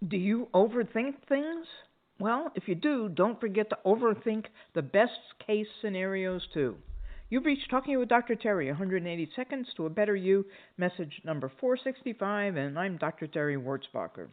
Do you overthink things? Well, if you do, don't forget to overthink the best case scenarios too. You've reached Talking with Dr. Terry, 180 Seconds to a Better You, message number 465, and I'm Dr. Terry Wurzbacher.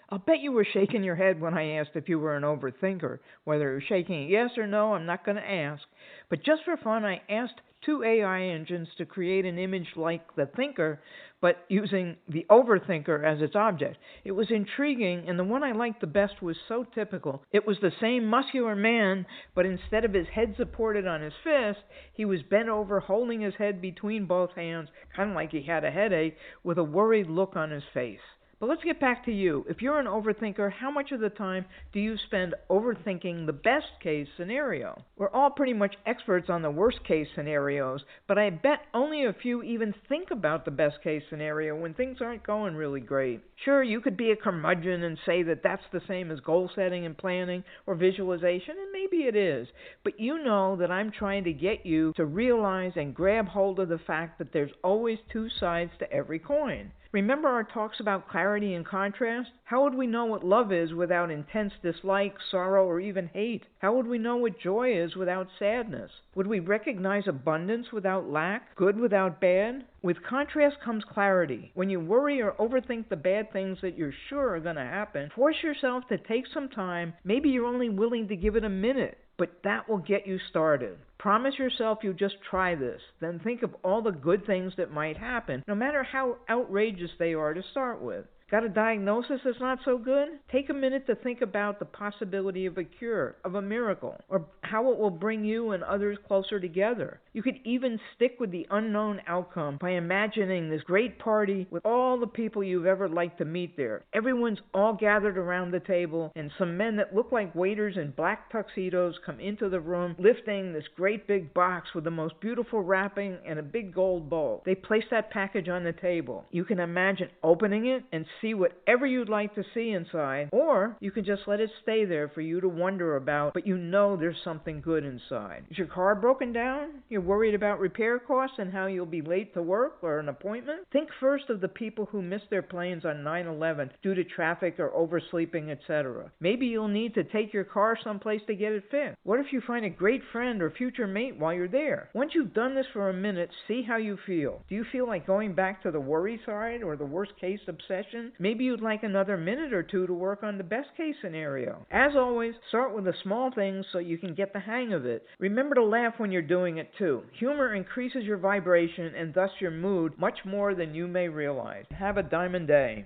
I'll bet you were shaking your head when I asked if you were an overthinker. Whether you're shaking yes or no, I'm not going to ask. But just for fun, I asked two AI engines to create an image like the thinker, but using the overthinker as its object. It was intriguing, and the one I liked the best was so typical. It was the same muscular man, but instead of his head supported on his fist, he was bent over, holding his head between both hands, kind of like he had a headache, with a worried look on his face. But let's get back to you. If you're an overthinker, how much of the time do you spend overthinking the best case scenario? We're all pretty much experts on the worst case scenarios, but I bet only a few even think about the best case scenario when things aren't going really great. Sure, you could be a curmudgeon and say that that's the same as goal setting and planning or visualization, and maybe it is. But you know that I'm trying to get you to realize and grab hold of the fact that there's always two sides to every coin. Remember our talks about clarity and contrast? How would we know what love is without intense dislike, sorrow, or even hate? How would we know what joy is without sadness? Would we recognize abundance without lack, good without bad? With contrast comes clarity. When you worry or overthink the bad things that you're sure are going to happen, force yourself to take some time. Maybe you're only willing to give it a minute, but that will get you started. Promise yourself you'll just try this. Then think of all the good things that might happen, no matter how outrageous they are to start with. Got a diagnosis that's not so good? Take a minute to think about the possibility of a cure, of a miracle, or how it will bring you and others closer together. You could even stick with the unknown outcome by imagining this great party with all the people you've ever liked to meet there. Everyone's all gathered around the table, and some men that look like waiters in black tuxedos come into the room lifting this great big box with the most beautiful wrapping and a big gold bowl. They place that package on the table. You can imagine opening it and see whatever you'd like to see inside, or you can just let it stay there for you to wonder about, but you know there's something good inside. Is your car broken down? You're worried about repair costs and how you'll be late to work or an appointment? Think first of the people who missed their planes on 9/11 due to traffic or oversleeping, etc. Maybe you'll need to take your car someplace to get it fixed. What if you find a great friend or future mate while you're there? Once you've done this for a minute, see how you feel. Do you feel like going back to the worry side or the worst case obsession? Maybe you'd like another minute or two to work on the best case scenario. As always, start with the small things so you can get the hang of it. Remember to laugh when you're doing it too. Humor increases your vibration and thus your mood much more than you may realize. Have a diamond day.